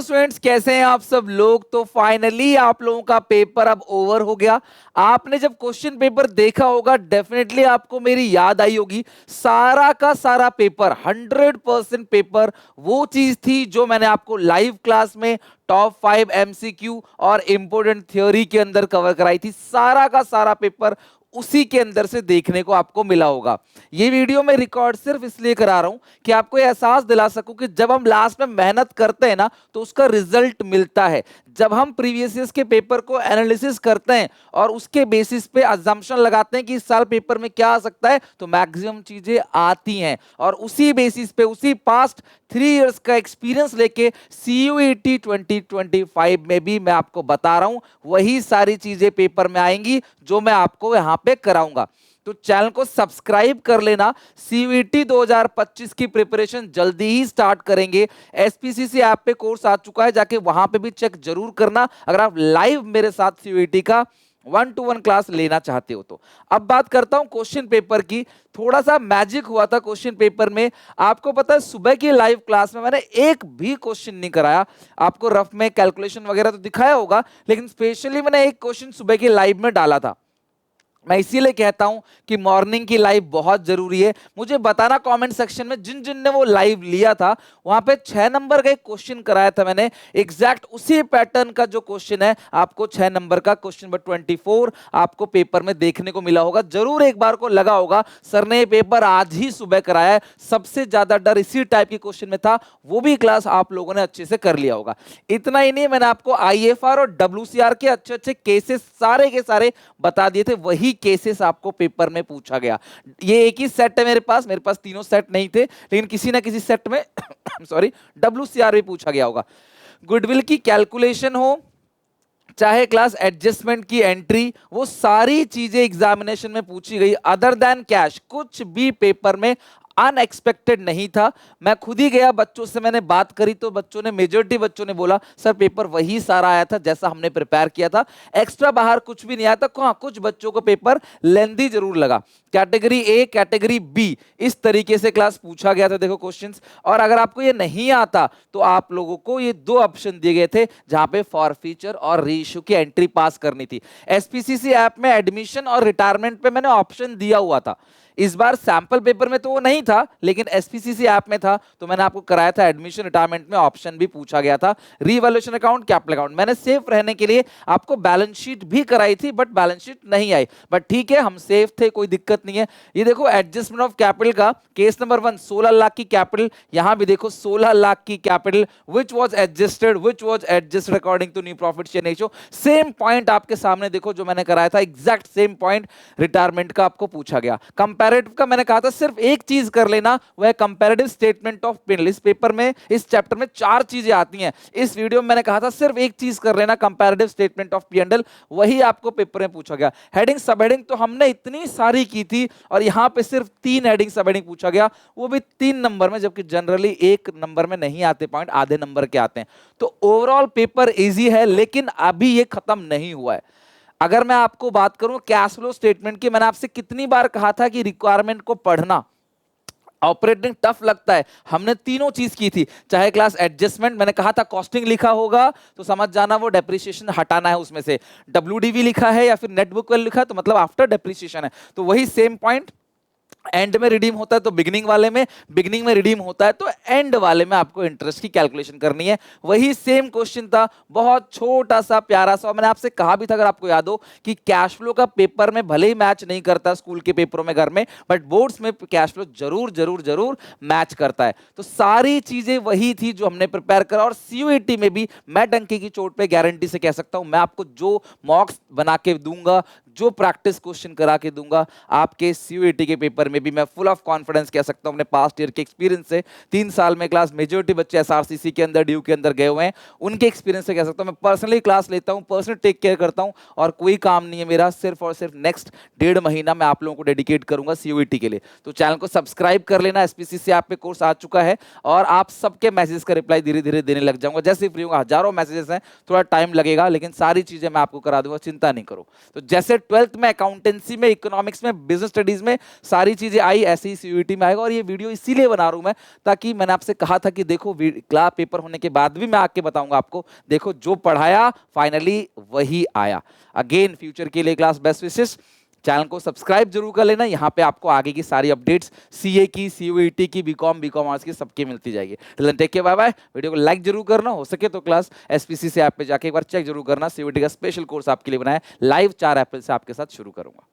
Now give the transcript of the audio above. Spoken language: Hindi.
स्टूडेंट्स, कैसे हैं आप सब लोग। तो फाइनली आप लोगों का पेपर अब ओवर हो गया। आपने जब क्वेश्चन पेपर देखा होगा डेफिनेटली आपको मेरी याद आई होगी। सारा का सारा पेपर 100% पेपर वो चीज थी जो मैंने आपको लाइव क्लास में टॉप 5 एमसीक्यू और इंपोर्टेंट थ्योरी के अंदर कवर कराई थी। सारा का सारा पेपर उसी के अंदर से देखने को आपको मिला होगा। ये वीडियो मैं रिकॉर्ड सिर्फ इसलिए करा रहा हूं कि आपको एहसास दिला सकूं कि जब हम लास्ट में मेहनत करते हैं ना तो उसका रिजल्ट मिलता है। जब हम प्रीवियस ईयर्स के पेपर को एनालिसिस करते हैं और उसके बेसिस पे अजम्पशन लगाते हैं कि इस साल पेपर में क्या आ सकता है, तो मैक्सिमम चीजें आती हैं। और उसी बेसिस पे, उसी पास्ट 3 इयर्स का एक्सपीरियंस लेके CUET 2025 में भी मैं आपको बता रहा हूं वही सारी चीजें पेपर में आएंगी जो मैं आपको यहां पे कराऊंगा। तो चैनल को सब्सक्राइब कर लेना। CUET 2025 की प्रिपरेशन जल्दी ही स्टार्ट करेंगे। SPCC ऐप पे कोर्स आ चुका है, जाके वहां पे भी चेक जरूर करना अगर आप लाइव मेरे साथ CUET का 1-to-1 क्लास लेना चाहते हो तो। अब बात करता हूं क्वेश्चन पेपर की। थोड़ा सा मैजिक हुआ था क्वेश्चन पेपर में। आपको पता है सुबह की लाइव क्लास में मैंने एक भी क्वेश्चन नहीं कराया। आपको रफ में कैलकुलेशन वगैरह तो दिखाया होगा, लेकिन स्पेशली मैंने एक क्वेश्चन सुबह की लाइव में डाला था। मैं इसीलिए कहता हूं कि मॉर्निंग की लाइव बहुत जरूरी है। मुझे बताना कमेंट सेक्शन में जिन जिन ने वो लाइव लिया था। वहां पे 6 नंबर का एक क्वेश्चन कराया था मैंने, एग्जैक्ट उसी पैटर्न का जो क्वेश्चन है आपको 6 नंबर का क्वेश्चन नंबर 24 आपको पेपर में देखने को मिला होगा। जरूर एक बार को लगा होगा सर ने ये पेपर आज ही सुबह कराया है। सबसे ज्यादा डर इसी टाइप के क्वेश्चन में था, वो भी क्लास आप लोगों ने अच्छे से कर लिया होगा। इतना ही नहीं, मैंने आपको IFR और WCR के अच्छे अच्छे केसेस सारे के सारे बता दिए थे। वही केसेस आपको पेपर में पूछा गया। ये एक ही सेट है मेरे पास तीनों सेट नहीं थे, लेकिन किसी ना किसी सेट में सॉरी WCR भी पूछा गया होगा। गुडविल की कैलकुलेशन हो, चाहे क्लास एडजस्टमेंट की एंट्री, वो सारी चीजें एग्जामिनेशन में पूछी गई। अदर देन कैश कुछ भी पेपर में अनएक्सपेक्टेड नहीं था। मैं खुद ही गया, बच्चों से मैंने बात करी तो बच्चों ने, मेजॉरिटी बच्चों ने बोला सर पेपर वही सारा आया था जैसा हमने प्रिपेयर किया था, एक्स्ट्रा बाहर कुछ भी नहीं आया था। हाँ, कुछ बच्चों को पेपर लेंदी जरूर लगा। कैटेगरी A, कैटेगरी B इस तरीके से क्लास पूछा गया था। देखो क्वेश्चंस, और अगर आपको ये नहीं आता तो आप लोगों को ये 2 ऑप्शन दिए गए थे जहां पे फॉरफीचर और रीइश्यू की एंट्री पास करनी थी। SPCC ऐप में एडमिशन और रिटायरमेंट पे मैंने ऑप्शन दिया हुआ था। इस बार सैंपल पेपर में तो वो नहीं था, लेकिन SPCC ऐप में था, तो मैंने आपको कराया था एडमिशन रिटायरमेंट में ऑप्शन भी पूछा गया था। रीवैल्यूएशन अकाउंट, कैपिटल अकाउंट, मैंने सेफ रहने के लिए आपको बैलेंस शीट भी कराई थी, बट बैलेंस शीट नहीं आई। बट ठीक है, हम सेफ थे, कोई दिक्कत नहीं है। ये देखो एडजस्टमेंट ऑफ कैपिटल का केस नंबर 1, 16 लाख की कैपिटल। यहां भी देखो 16 लाख की capital which was adjusted according to new profit share ratio. Same point आपके सामने देखो जो मैंने कराया था, एग्जैक्ट सेम पॉइंट रिटायरमेंट का आपको पूछा गया। कंपैरेटिव का मैंने कहा था सिर्फ एक चीज कर लेना, वह है कंपैरेटिव स्टेटमेंट ऑफ P&L। इस पेपर में, इस चैप्टर में 4 चीजें आती हैं। इस वीडियो में मैंने कहा था सिर्फ एक चीज कर लेना, कंपैरेटिव स्टेटमेंट ऑफ P&L, वही आपको पेपर में पूछा गया। हेडिंग सब हेडिंग तो हमने इतनी सारी की थी, और यहां पे सिर्फ 3 हेडिंग सब हेडिंग पूछा गया, वो भी 3 नंबर में, जबकि जनरली 1 नंबर में नहीं आते पॉइंट, आधे नंबर के आते हैं। तो ओवरऑल पेपर इजी है, लेकिन अभी ये खत्म नहीं हुआ है। अगर मैं आपको बात करूं कैश फ्लो स्टेटमेंट की, मैंने आपसे कितनी बार कहा था कि रिक्वायरमेंट को पढ़ना। ऑपरेटिंग टफ लगता है, हमने तीनों चीज की थी। चाहे क्लास एडजस्टमेंट, मैंने कहा था कॉस्टिंग लिखा होगा तो समझ जाना वो डेप्रिसिएशन हटाना है उसमें से। WDV लिखा है या फिर नेट बुक वैल्यू लिखा है तो मतलब आफ्टर डेप्रिसिएशन है। तो वही सेम पॉइंट एंड में रिडीम होता है तो बिगिनिंग वाले में, बिगिनिंग में रिडीम होता है तो एंड वाले में आपको इंटरेस्ट की कैलकुलेशन करनी है। वही सेम क्वेश्चन था, बहुत छोटा सा प्यारा सा। मैंने आपसे कहा भी था, अगर आपको याद हो, कि कैश फ्लो का पेपर में भले ही मैच नहीं करता स्कूल के पेपरों में, घर में, बट बोर्ड्स में कैश फ्लो जरूर जरूर जरूर मैच करता है। तो सारी चीजें वही थी जो हमने प्रिपेयर करा। और CUET में भी मैं डंके की चोट पे गारंटी से कह सकता हूं, मैं आपको जो मॉक्स बना के दूंगा, जो प्रैक्टिस क्वेश्चन करा के दूंगा, आपके CUET के पेपर में भी मैं फुल ऑफ कॉन्फिडेंस कह सकता हूं अपने पास्ट ईयर के एक्सपीरियंस से। 3 साल में क्लास मेजॉरिटी बच्चे SRCC के अंदर, ड्यू के अंदर गए हुए हैं, उनके एक्सपीरियंस से कह सकता हूं। मैं पर्सनली क्लास लेता हूं, पर्सनली टेक केयर करता हूं, और कोई काम नहीं है मेरा, सिर्फ और सिर्फ नेक्स्ट 1.5 महीना मैं आप लोगों को डेडिकेट करूंगा CUET के लिए। तो चैनल को सब्सक्राइब कर लेना। SPCC ऐप पे कोर्स आ चुका है, और आप सबके मैसेज का रिप्लाई धीरे धीरे देने लग जाऊंगा। जैसे ही फ्री होगा, हजारों मैसेजेस हैं, थोड़ा टाइम लगेगा, लेकिन सारी चीजें मैं आपको करा दूंगा, चिंता नहीं करो। तो जैसे ट्वेल्थ में अकाउंटेंसी में, इकोनॉमिक्स में, बिजनेस स्टडीज में सारी चीजें आई, ऐसे ही सीयूईटी में आएगा। और ये वीडियो इसीलिए बना रहा हूं मैं, ताकि मैंने आपसे कहा था कि देखो क्लास पेपर होने के बाद भी मैं आके बताऊंगा आपको, देखो जो पढ़ाया फाइनली वही आया। अगेन फ्यूचर के लिए क्लास बेस्ट विशेष, चैनल को सब्सक्राइब जरूर कर लेना। यहाँ पे आपको आगे की सारी अपडेट्स सीए की, सीयूईटी की, बीकॉम आर्ट्स की सबकी मिलती जाएगी। Take care, bye bye. Video को लाइक जरूर करना, हो सके तो क्लास एसपीसी से ऐप पे जाके एक बार चेक जरूर करना। सीयूईटी का स्पेशल कोर्स आपके लिए बनाया लाइव 4 अप्रैल से आपके साथ शुरू करूंगा।